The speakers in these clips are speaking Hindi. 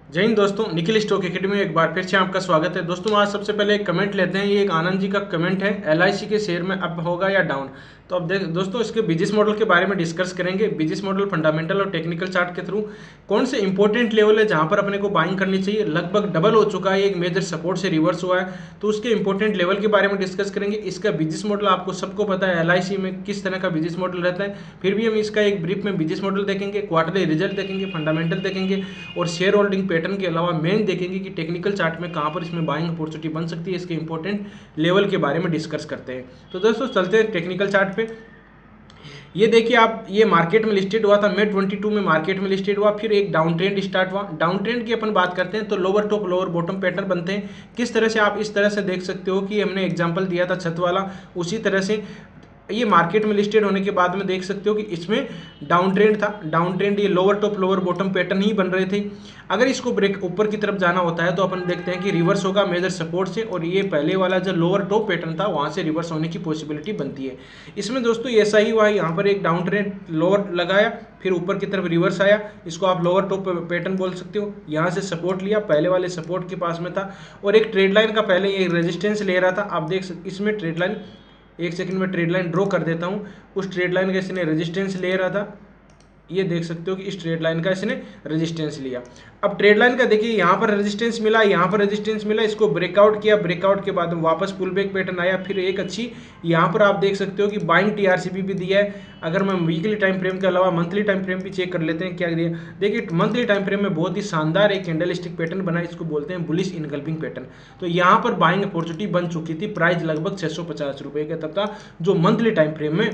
जय हिंद दोस्तों, निखिल स्टॉक एकेडमी में एक बार फिर से आपका स्वागत है। दोस्तों आज सबसे पहले एक कमेंट लेते हैं। ये एक आनंद जी का कमेंट है, एलआईसी के शेयर में अप होगा या डाउन। तो अब देख दोस्तों, इसके बिजनेस मॉडल के बारे में डिस्कस करेंगे। बिजनेस मॉडल फंडामेंटल और टेक्निकल चार्ट के थ्रू कौन से इंपॉर्टेंट लेवल है जहां पर अपने को बाइंग करनी चाहिए। लगभग डबल हो चुका है, एक मेजर सपोर्ट से रिवर्स हुआ है, तो उसके इंपॉर्टेंट लेवल के बारे में डिस्कस करेंगे। इसका बिजनेस मॉडल आपको सबको पता है, एलआईसी में किस तरह का बिजनेस मॉडल रहता है। फिर भी हम इसका एक ब्रीफ में बिजनेस मॉडल देखेंगे, क्वार्टरली रिजल्ट देखेंगे, फंडामेंटल देखेंगे और शेयर होल्डिंग पैटर्न के अलावा मेन देखेंगे कि टेक्निकल चार्ट में कहां पर इसमें बाइंग अपॉर्चुनिटी बन सकती है। इसके इंपॉर्टेंट लेवल के बारे में डिस्कस करते हैं। तो दोस्तों चलते हैं टेक्निकल चार्ट पे। ये देखिए आप, ये मार्केट में लिस्टेड हुआ था, मई 22 में मार्केट में लिस्टेड हुआ, फिर एक डाउन ट्रेंड स्टार्ट हुआ। डाउन ट्रेंड की अपन बात करते हैं तो lower top lower bottom pattern बनते हैं। किस तरह से आप इस तरह से देख सकते हो कि हमने एग्जांपल दिया था छत वाला, उसी तरह से ये मार्केट में लिस्टेड होने के बाद में देख सकते हो कि इसमें डाउन ट्रेंड था। डाउन ट्रेंड ये lower top lower bottom pattern ही बन रहे थे। अगर इसको ब्रेक ऊपर की तरफ जाना होता है तो अपन देखते हैं कि रिवर्स होगा मेजर सपोर्ट से, और ये पहले वाला जो लोअर टॉप पैटर्न था वहां से रिवर्स होने की पॉसिबिलिटी बनती है। इसमें दोस्तों ऐसा ही हुआ, यहाँ पर एक डाउन ट्रेंड लोअर लगाया, फिर ऊपर की तरफ रिवर्स आया। इसको आप लोअर टॉप पैटर्न बोल सकते हो। यहाँ से सपोर्ट लिया, पहले वाले सपोर्ट के पास में था, और एक ट्रेड लाइन का पहले ये रेजिस्टेंस ले रहा था। आप देख सकते इसमें ट्रेड लाइन, एक सेकंड में ट्रेड लाइन ड्रॉ कर देता हूं। उस ट्रेड लाइन का इसने रेजिस्टेंस ले रहा था, ये देख सकते हो कि इस ट्रेड लाइन का इसने रेजिस्टेंस लिया। अब ट्रेड लाइन का देखिए, यहाँ पर रेजिस्टेंस मिला, यहाँ पर रेजिस्टेंस मिला, इसको ब्रेकआउट किया, ब्रेकआउट के बाद वापस पुल बैक पैटर्न आया, फिर एक अच्छी यहाँ पर आप देख सकते हो कि बाइंग टीआरसीपी भी दिया है। अगर मैं वीकली टाइम फ्रेम के अलावा मंथली टाइम फ्रेम भी चेक कर लेते हैं क्या दिया। देखिए मंथली टाइम फ्रेम में बहुत ही शानदार एक कैंडलस्टिक पैटर्न बना, इसको बोलते हैं बुलिश इनगल्फिंग पैटर्न। तो यहाँ पर बाइंग अपॉर्चुनिटी बन चुकी थी, प्राइस लगभग 650 रुपये का तब था, जो मंथली टाइम फ्रेम में।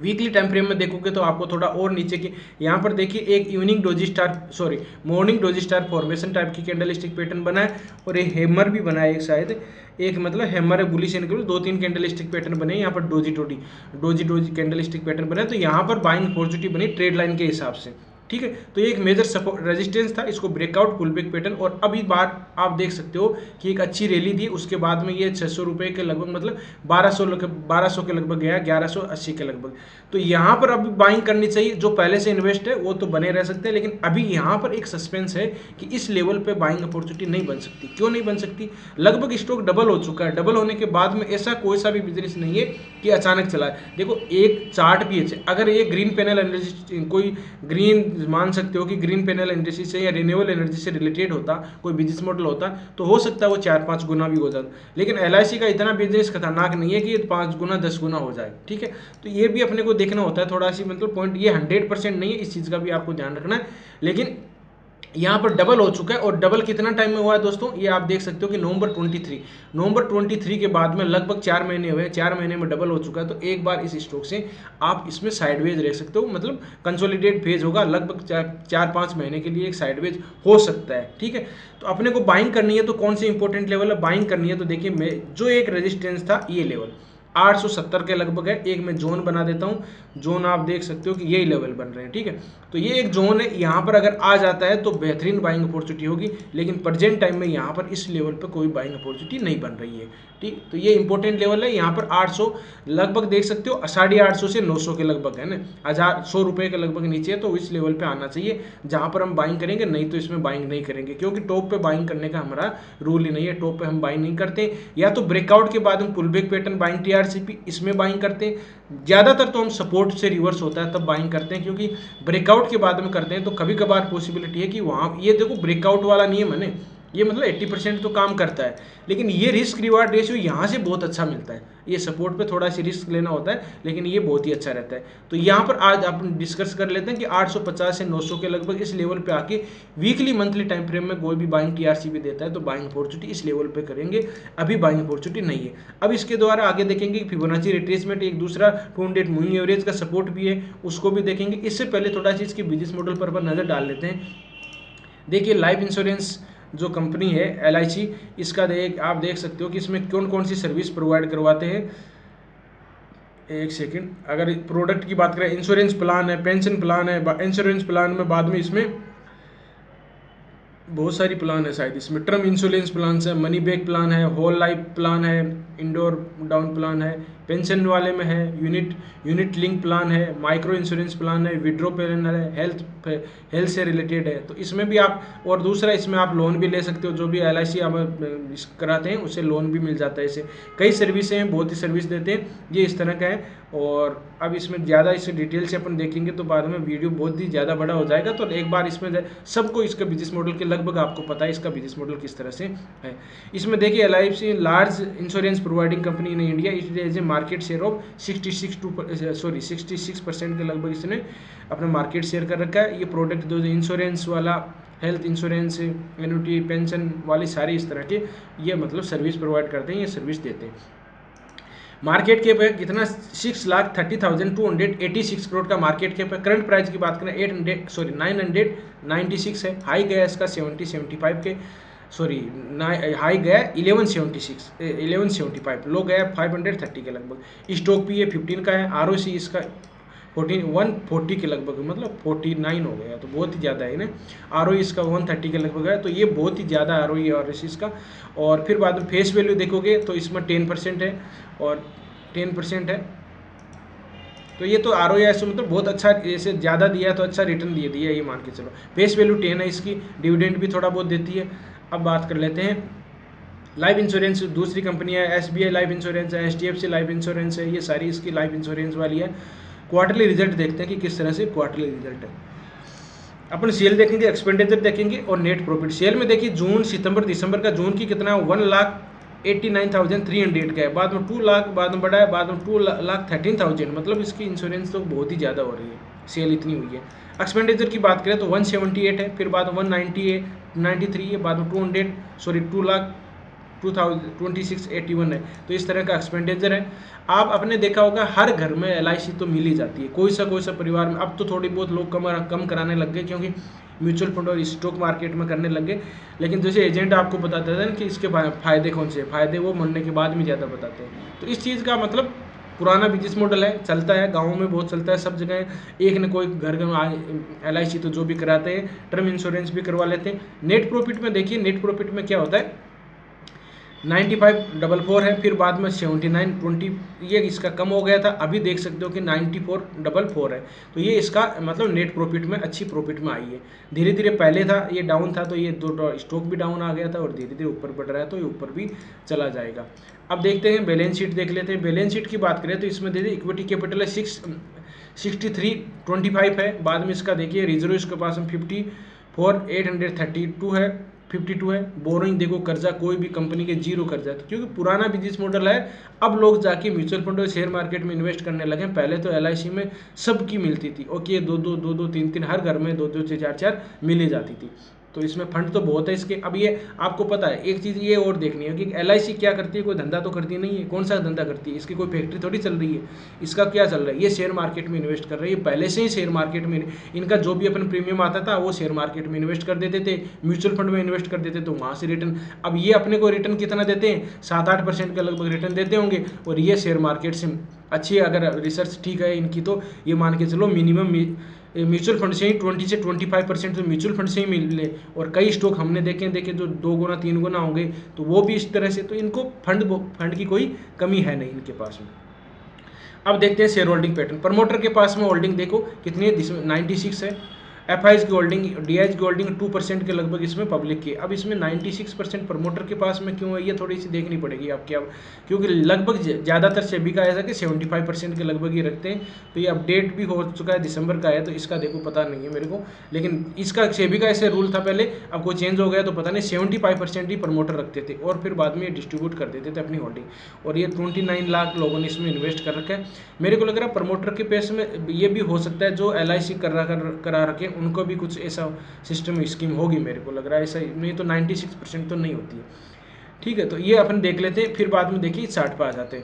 वीकली टाइम फ्रेम में देखोगे तो आपको थोड़ा और नीचे की, यहाँ पर देखिए एक evening doji star morning doji star formation type की कैंडलस्टिक पैटर्न बना है, और एक हैमर भी बना है, एक शायद एक मतलब हैमर है बुलिश इनकल, दो तीन कैंडलस्टिक पैटर्न बने। यहाँ पर डोजी कैंडलस्टिक पैटर्न बने, तो यहाँ पर बाइंग अपॉर्चुनिटी बनी ट्रेड लाइन के हिसाब से। ठीक है, तो ये एक मेजर सपोर्ट रेजिस्टेंस था, इसको ब्रेकआउट पुल बैक पैटर्न, और अभी बार आप देख सकते हो कि एक अच्छी रैली दी। उसके बाद में ये 600 रुपये के लगभग, मतलब 1200 के लगभग गया, 1180 के लगभग। तो यहाँ पर अभी बाइंग करनी चाहिए। जो पहले से इन्वेस्ट है वो तो बने रह सकते हैं, लेकिन अभी यहाँ पर एक सस्पेंस है कि इस लेवल पे बाइंग अपॉर्चुनिटी नहीं बन सकती। क्यों नहीं बन सकती? लगभग स्टॉक डबल हो चुका है। डबल होने के बाद में ऐसा कोई सा भी बिजनेस नहीं है कि अचानक चला है। देखो एक चार्ट भी है, अगर ये ग्रीन पैनल एनर्जी, कोई ग्रीन मान सकते हो कि ग्रीन पैनल एनर्जी से या रिन्यूएबल एनर्जी से रिलेटेड होता, कोई बिजनेस मॉडल होता, तो हो सकता है वो 4-5 गुना भी हो जाता। लेकिन एलआईसी का इतना बिजनेस खतरनाक नहीं है कि 5 गुना 10 गुना हो जाए। ठीक है, तो ये भी अपने को देखना होता है थोड़ा सी, मतलब पॉइंट ये 100% नहीं है, इस चीज़ का भी आपको ध्यान रखना है। लेकिन यहाँ पर डबल हो चुका है, और डबल कितना टाइम में हुआ है दोस्तों, ये आप देख सकते हो कि नवंबर 23 के बाद में लगभग 4 महीने हुए, 4 महीने में डबल हो चुका है। तो एक बार इस स्टॉक से आप इसमें साइडवेज रह सकते हो, मतलब कंसोलिडेट फेज होगा लगभग 4-5 महीने के लिए, एक साइडवेज हो सकता है। ठीक है, तो अपने को बाइंग करनी है तो कौन सी इंपॉर्टेंट लेवल है बाइंग करनी है, तो देखिए मैं जो एक रेजिस्टेंस था ये लेवल 870 के लगभग है। एक मैं जोन बना देता हूँ, जोन आप देख सकते हो कि यही लेवल बन रहे हैं। ठीक है, तो ये एक जोन है, यहाँ पर अगर आ जाता है तो बेहतरीन बाइंग अपॉर्चुनिटी होगी, लेकिन प्रेजेंट टाइम में यहाँ पर इस लेवल पर कोई बाइंग अपॉर्चुनिटी नहीं बन रही है। ठीक, तो ये इंपॉर्टेंट लेवल है। यहाँ पर 800 लगभग देख सकते हो, 850 से 900 के लगभग है ना, 1,100 रुपये के लगभग नीचे है, तो इस लेवल पे आना चाहिए जहाँ पर हम बाइंग करेंगे। नहीं तो इसमें बाइंग नहीं करेंगे, क्योंकि टॉप पे बाइंग करने का हमारा रूल ही नहीं है। टॉप पे हम बाइंग नहीं करते, या तो ब्रेकआउट के बाद हम pull back pattern buying TRCP इसमें बाइंग करते हैं। ज़्यादातर तो हम सपोर्ट से रिवर्स होता है तब बाइंग करते हैं, क्योंकि ब्रेकआउट के बाद में करते हैं तो कभी कभार पॉसिबिलिटी है कि वहाँ, ये देखो ब्रेकआउट वाला नियम है ना, ये मतलब 80% तो काम करता है, लेकिन ये रिस्क रिवार्ड रेशियो यहाँ से बहुत अच्छा मिलता है। ये सपोर्ट पे थोड़ा सी रिस्क लेना होता है, लेकिन ये बहुत ही अच्छा रहता है। तो यहाँ पर आज अपन डिस्कस कर लेते हैं कि 850 से 900 के लगभग इस लेवल पे आके वीकली मंथली टाइम फ्रेम में कोई भी बाइंग टीआरसीपी देता है तो बाइंग अपॉर्चुनिटी इस लेवल पे करेंगे। अभी बाइंग अपॉर्चुनिटी नहीं है। अब इसके द्वारा आगे देखेंगे कि फिबोनाची रिट्रेसमेंट, एक दूसरा 200 मूविंग एवरेज का सपोर्ट भी है, उसको भी देखेंगे। इससे पहले थोड़ा सी इसकी बिजनेस मॉडल पर अपन नजर डाल लेते हैं। देखिए लाइफ इंश्योरेंस जो कंपनी है एलआईसी, इसका आप देख सकते हो कि इसमें कौन कौन सी सर्विस प्रोवाइड करवाते हैं। एक सेकंड, अगर प्रोडक्ट की बात करें, इंश्योरेंस प्लान है, पेंशन प्लान है, इंश्योरेंस प्लान में बाद में इसमें बहुत सारी प्लान है, शायद इसमें टर्म इंश्योरेंस प्लान है, मनी बैक प्लान है, होल लाइफ प्लान है, इंडोर डाउन प्लान है, पेंशन वाले में है, यूनिट लिंक प्लान है, माइक्रो इंश्योरेंस प्लान है, विड्रो प्लान है, हेल्थ से रिलेटेड है। तो इसमें भी आप, और दूसरा इसमें आप लोन भी ले सकते हो, जो भी LIC आप कराते हैं उससे लोन भी मिल जाता है। इसे कई सर्विसें हैं, बहुत ही सर्विस देते हैं, ये इस तरह का है। और अब इसमें ज़्यादा इसे डिटेल से अपन देखेंगे तो बाद में वीडियो बहुत ही ज़्यादा बड़ा हो जाएगा। तो एक बार इसमें सबको इसका बिजनेस मॉडल के लगभग आपको पता है इसका बिजनेस मॉडल किस तरह से है। इसमें देखिए LIC large insurance providing company in India, it is a market share of 66% के लगभग इसने अपना मार्केट शेयर कर रखा है। ये प्रोडक्ट जो इंश्योरेंस वाला, हेल्थ इंश्योरेंस, एन्युटी, पेंशन वाली सारी इस तरह के ये मतलब सर्विस प्रोवाइड करते हैं, ये सर्विस देते हैं। मार्केट कैप है कितना, 6,30,286 करोड़ का मार्केट कैप है। करंट प्राइस की बात करें 996 है। हाई गया इसका 75 के, हाई गया 1175, लो गया 530 के लगभग। स्टॉक भी ये 15 का है। ROC इसका 140 के लगभग, मतलब 49 हो गया, तो बहुत ही ज़्यादा है ना। ROE इसका 130 के लगभग है, तो ये बहुत ही ज़्यादा ROE और इसका। और फिर बाद में फेस वैल्यू देखोगे तो इसमें 10% है और 10% है। तो ये तो ROE ऐसे मतलब बहुत अच्छा, जैसे ज़्यादा दिया है तो अच्छा रिटर्न दिया है, ये मान के चलो। फेस वैल्यू 10 है इसकी, डिविडेंड भी थोड़ा बहुत देती है। अब बात कर लेते हैं लाइफ इंश्योरेंस, दूसरी कंपनी है SBI लाइफ इंश्योरेंस है, HDFC लाइफ इंश्योरेंस है, ये सारी इसकी लाइफ इंश्योरेंस वाली है। क्वार्टरली रिजल्ट देखते हैं कि किस तरह से क्वार्टरली रिजल्ट है। अपन सेल देखेंगे, एक्सपेंडिचर देखेंगे और नेट प्रॉफिट। सेल में देखिए जून, सितंबर, दिसंबर का जून की कितना 1,89,300 का है, बाद में 2 लाख, बाद में बढ़ा है, बाद में 2,13,000, मतलब इसकी इंश्योरेंस तो बहुत ही ज़्यादा हो रही है, सेल इतनी हुई है। एक्सपेंडिचर की बात करें तो 178 है, फिर बाद में 193 है, बाद में 2,2681 है। तो इस तरह का एक्सपेंडिचर है। आप आपने देखा होगा हर घर में LIC तो मिल ही जाती है, कोई सा परिवार में। अब तो थोड़ी बहुत लोग कम कराने लग गए, क्योंकि म्यूचुअल फंड और स्टॉक मार्केट में करने लग गए। लेकिन जैसे एजेंट आपको बताते थे कि इसके फ़ायदे कौन से फायदे, वो मरने के बाद में ज़्यादा बताते हैं। तो इस चीज़ का मतलब पुराना बिजनेस मॉडल है, चलता है, गाँव में बहुत चलता है, सब जगह एक न कोई घर LIC तो जो भी कराते हैं, टर्म इंश्योरेंस भी करवा लेते हैं। नेट प्रॉफिट में देखिए, नेट प्रॉफिट में क्या होता है, 9544 है, फिर बाद में 7920, ये इसका कम हो गया था, अभी देख सकते हो कि 9444 है। तो ये इसका मतलब नेट प्रॉफिट में अच्छी प्रॉफिट में आई है। धीरे धीरे पहले था ये डाउन था, तो ये स्टॉक भी डाउन आ गया था, और धीरे धीरे ऊपर बढ़ रहा है, तो ये ऊपर भी चला जाएगा। अब देखते हैं बैलेंस शीट देख लेते हैं। बैलेंस शीट की बात करें तो इसमें देखिए इक्विटी कैपिटल है 6325 है, बाद में इसका देखिए रिजर्व इसके पास में 54,832 है, 52 है। बोरोइंग देखो, कर्जा कोई भी कंपनी के 0 कर्जा है, तो क्योंकि पुराना बिजनेस मॉडल है। अब लोग जाके म्यूचुअल फंड और शेयर मार्केट में इन्वेस्ट करने लगे। पहले तो LIC में सबकी मिलती थी, ओके, 2-2 3-3 हर घर में 2-2 4-4 मिली जाती थी। तो इसमें फंड तो बहुत है इसके। अब ये आपको पता है, एक चीज़ ये और देखनी है कि LIC क्या करती है, कोई धंधा तो करती नहीं है। कौन सा धंधा करती है, इसकी कोई फैक्ट्री थोड़ी चल रही है। इसका क्या चल रहा है, ये शेयर मार्केट में इन्वेस्ट कर रही है। पहले से ही शेयर मार्केट में इनका जो भी अपन प्रीमियम आता था वो शेयर मार्केट में इन्वेस्ट कर देते थे, म्यूचुअल फंड में इन्वेस्ट कर देते, तो वहाँ से रिटर्न। अब ये अपने को रिटर्न कितना देते हैं, 7-8% का लगभग रिटर्न देते होंगे। और ये शेयर मार्केट से अच्छी, अगर रिसर्च ठीक है इनकी, तो ये मान के चलो मिनिमम म्यूचुअल फंड से ही 20 से 25% तो म्यूचुअल फंड से ही मिले। और कई स्टॉक हमने देखे जो 2 गुना 3 गुना होंगे, तो वो भी इस तरह से। तो इनको फंड की कोई कमी है नहीं इनके पास में। अब देखते हैं शेयर होल्डिंग पैटर्न। प्रमोटर के पास में होल्डिंग देखो कितनी है, 96 है। FIs की होल्डिंग, DIs की होल्डिंग 2% के लगभग इसमें पब्लिक की। अब इसमें 96% प्रमोटर के पास में क्यों है, ये थोड़ी सी देखनी पड़ेगी आपके। अब क्योंकि लगभग ज़्यादातर सेबी का ऐसा कि 75% के लगभग ही रखते हैं। तो ये अपडेट भी हो चुका है, दिसंबर का है, तो इसका देखो पता नहीं है मेरे को। लेकिन इसका सेबी का ऐसे रूल था पहले, अब कोई चेंज हो गया तो पता नहीं। 75% ही प्रमोटर रखते थे और फिर बाद में ये डिस्ट्रीब्यूट कर देते थे अपनी होल्डिंग। और ये 29 लाख लोगों ने इसमें इन्वेस्ट कर रखा है। मेरे को लग रहा है प्रमोटर के पेस में ये भी हो सकता है, जो LIC करा रखे उनको भी कुछ ऐसा सिस्टम स्कीम होगी, मेरे को लग रहा है ऐसा। नहीं तो 96% तो नहीं होती है। ठीक है, तो ये अपन देख लेते हैं, फिर बाद में देखिए चार्ट पर आ जाते हैं।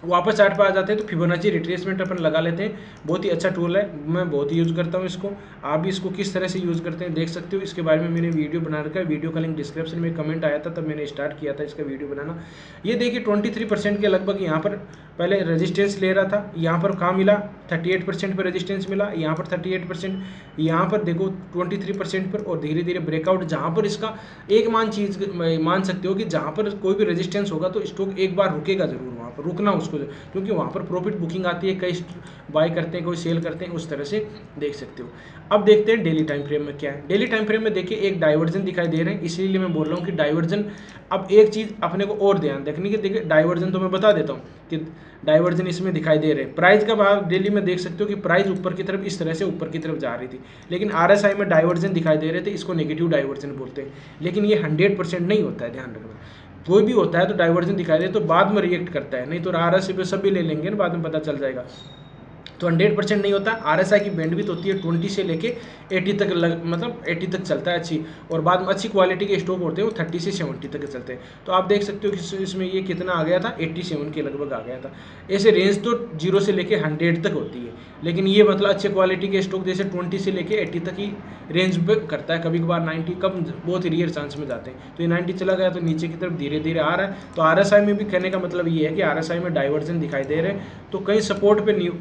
वापस चार्ट पर आ जाते हैं तो फिबोनाची रिट्रेसमेंट अपन लगा लेते हैं। बहुत ही अच्छा टूल है, मैं बहुत ही यूज़ करता हूँ इसको। आप भी इसको किस तरह से यूज़ करते हैं देख सकते हो। इसके बारे में मैंने वीडियो बना रखा है, वीडियो का लिंक डिस्क्रिप्शन में कमेंट आया था, तब मैंने स्टार्ट किया था इसका वीडियो बनाना। ये देखिए 23% के लगभग यहाँ पर पहले रेजिस्टेंस ले रहा था, यहाँ पर कहाँ मिला 38% पर रेजिस्टेंस मिला, यहाँ पर 38%, यहाँ पर देखो 23% पर, और धीरे धीरे ब्रेकआउट। जहाँ पर इसका एक मान सकते हो कि जहाँ पर कोई भी रेजिस्टेंस होगा तो स्टॉक एक बार रुकेगा जरूर वहाँ रुकना उसको, क्योंकि वहाँ पर प्रॉफिट बुकिंग आती है, कई बाय करते हैं कोई सेल करते हैं, उस तरह से देख सकते हो। अब देखते हैं डेली टाइम फ्रेम में क्या है। डेली टाइम फ्रेम में देखिए एक डाइवर्जन दिखाई दे रहे हैं, इसीलिए मैं बोल रहा हूँ कि डाइवर्जन। अब एक चीज़ अपने को और ध्यान रखने की, देखिए डाइवर्जन तो मैं बता देता हूँ कि डाइवर्जन इसमें दिखाई दे रहे हैं। प्राइस का भाव डेली में देख सकते हो कि प्राइस ऊपर की तरफ इस तरह से ऊपर की तरफ जा रही थी, लेकिन RSI में डाइवर्जन दिखाई दे रहे थे, इसको नेगेटिव डाइवर्जन बोलते हैं। लेकिन ये 100% नहीं होता है, ध्यान रखना। कोई भी होता है तो डाइवर्जन दिखाई दे तो बाद में रिएक्ट करता है, नहीं तो RSI पे सब भी ले लेंगे ना, बाद में पता चल जाएगा। तो 100% नहीं होता। RSI की बैंडविड्थ होती है 20 से लेके 80 तक, मतलब 80 तक चलता है अच्छी, और बाद में अच्छी क्वालिटी के स्टॉक होते हैं वो 30 से 70 तक चलते हैं। तो आप देख सकते हो कि इसमें ये कितना आ गया था, 87 के लगभग आ गया था। ऐसे रेंज तो 0 से लेके 100 तक होती है, लेकिन ये मतलब अच्छे क्वालिटी के स्टॉक जैसे 20 से लेके 80 तक ही रेंज पे करता है, कभी कभार 90, कम बहुत ही रेयर चांस में जाते हैं। तो ये 90 चला गया तो नीचे की तरफ धीरे धीरे आ रहा है। तो RSI में भी कहने का मतलब ये है कि RSI में डाइवर्जन दिखाई दे रहे हैं, तो कहीं सपोर्ट पे न्यू।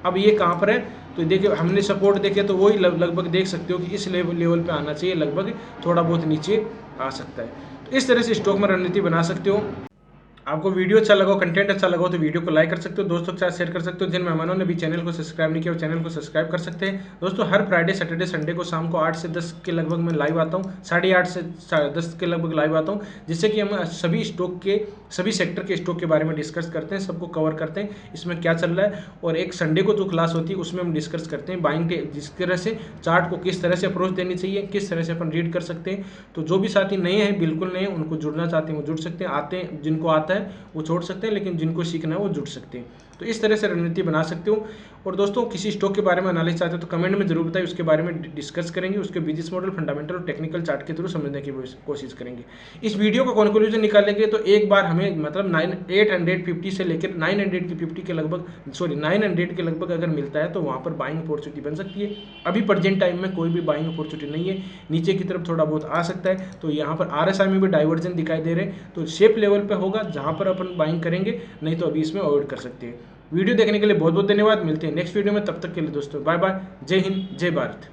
अब ये कहाँ पर है, तो देखिए हमने सपोर्ट देखे तो वही लगभग देख सकते हो कि इस लेवल पे आना चाहिए, लगभग थोड़ा बहुत नीचे आ सकता है। तो इस तरह से स्टॉक में रणनीति बना सकते हो। आपको वीडियो अच्छा लगा, कंटेंट अच्छा लगा तो वीडियो को लाइक कर सकते हो, दोस्तों के साथ शेयर कर सकते हो। जिन मेहमानों ने भी चैनल को सब्सक्राइब नहीं किया वो चैनल को सब्सक्राइब कर सकते हैं। दोस्तों हर फ्राइडे सैटरडे संडे को शाम को 8 से 10 के लगभग मैं लाइव आता हूँ, 8:30 से 10 के लगभग लाइव आता हूँ, जिससे कि हम सभी स्टॉक के, सभी सेक्टर के स्टॉक के बारे में डिस्कस करते हैं, सबको कवर करते हैं, इसमें क्या चल रहा है। और एक संडे को जो क्लास होती है उसमें हम डिस्कस करते हैं बाइंग के, जिस तरह से चार्ट को किस तरह से अप्रोच देनी चाहिए, किस तरह से अपन रीड कर सकते हैं। तो जो भी साथी नए हैं, बिल्कुल नए हैं, उनको जुड़ना चाहते हैं वो जुड़ सकते हैं, आते हैं जिनको आता है वो छोड़ सकते हैं, लेकिन जिनको सीखना है वो जुड़ सकते हैं। तो इस तरह से रणनीति बना सकते हो। और दोस्तों किसी स्टॉक के बारे में एनालिसिस चाहते हो तो कमेंट में जरूर बताइए, उसके बारे में डिस्कस करेंगे, उसके बिजनेस मॉडल, फंडामेंटल और टेक्निकल चार्ट के थ्रू समझने की कोशिश करेंगे। इस वीडियो का कंक्लूजन निकालेंगे तो एक बार हमें मतलब 850 से लेकर 950 के लगभग, 900 के लगभग अगर मिलता है तो वहाँ पर बाइंग अपॉर्चुनिटी बन सकती है। अभी प्रेजेंट टाइम में कोई भी बाइंग अपॉर्चुनिटी नहीं है, नीचे की तरफ थोड़ा बहुत आ सकता है। तो यहाँ पर RSI में भी डाइवर्जन दिखाई दे रहे हैं, तो सेफ लेवल पर होगा जहाँ पर अपन बाइंग करेंगे, नहीं तो अभी इसमें अवॉइड कर सकते हैं। वीडियो देखने के लिए बहुत बहुत धन्यवाद, मिलते हैं नेक्स्ट वीडियो में, तब तक के लिए दोस्तों बाय बाय, जय हिंद, जय भारत।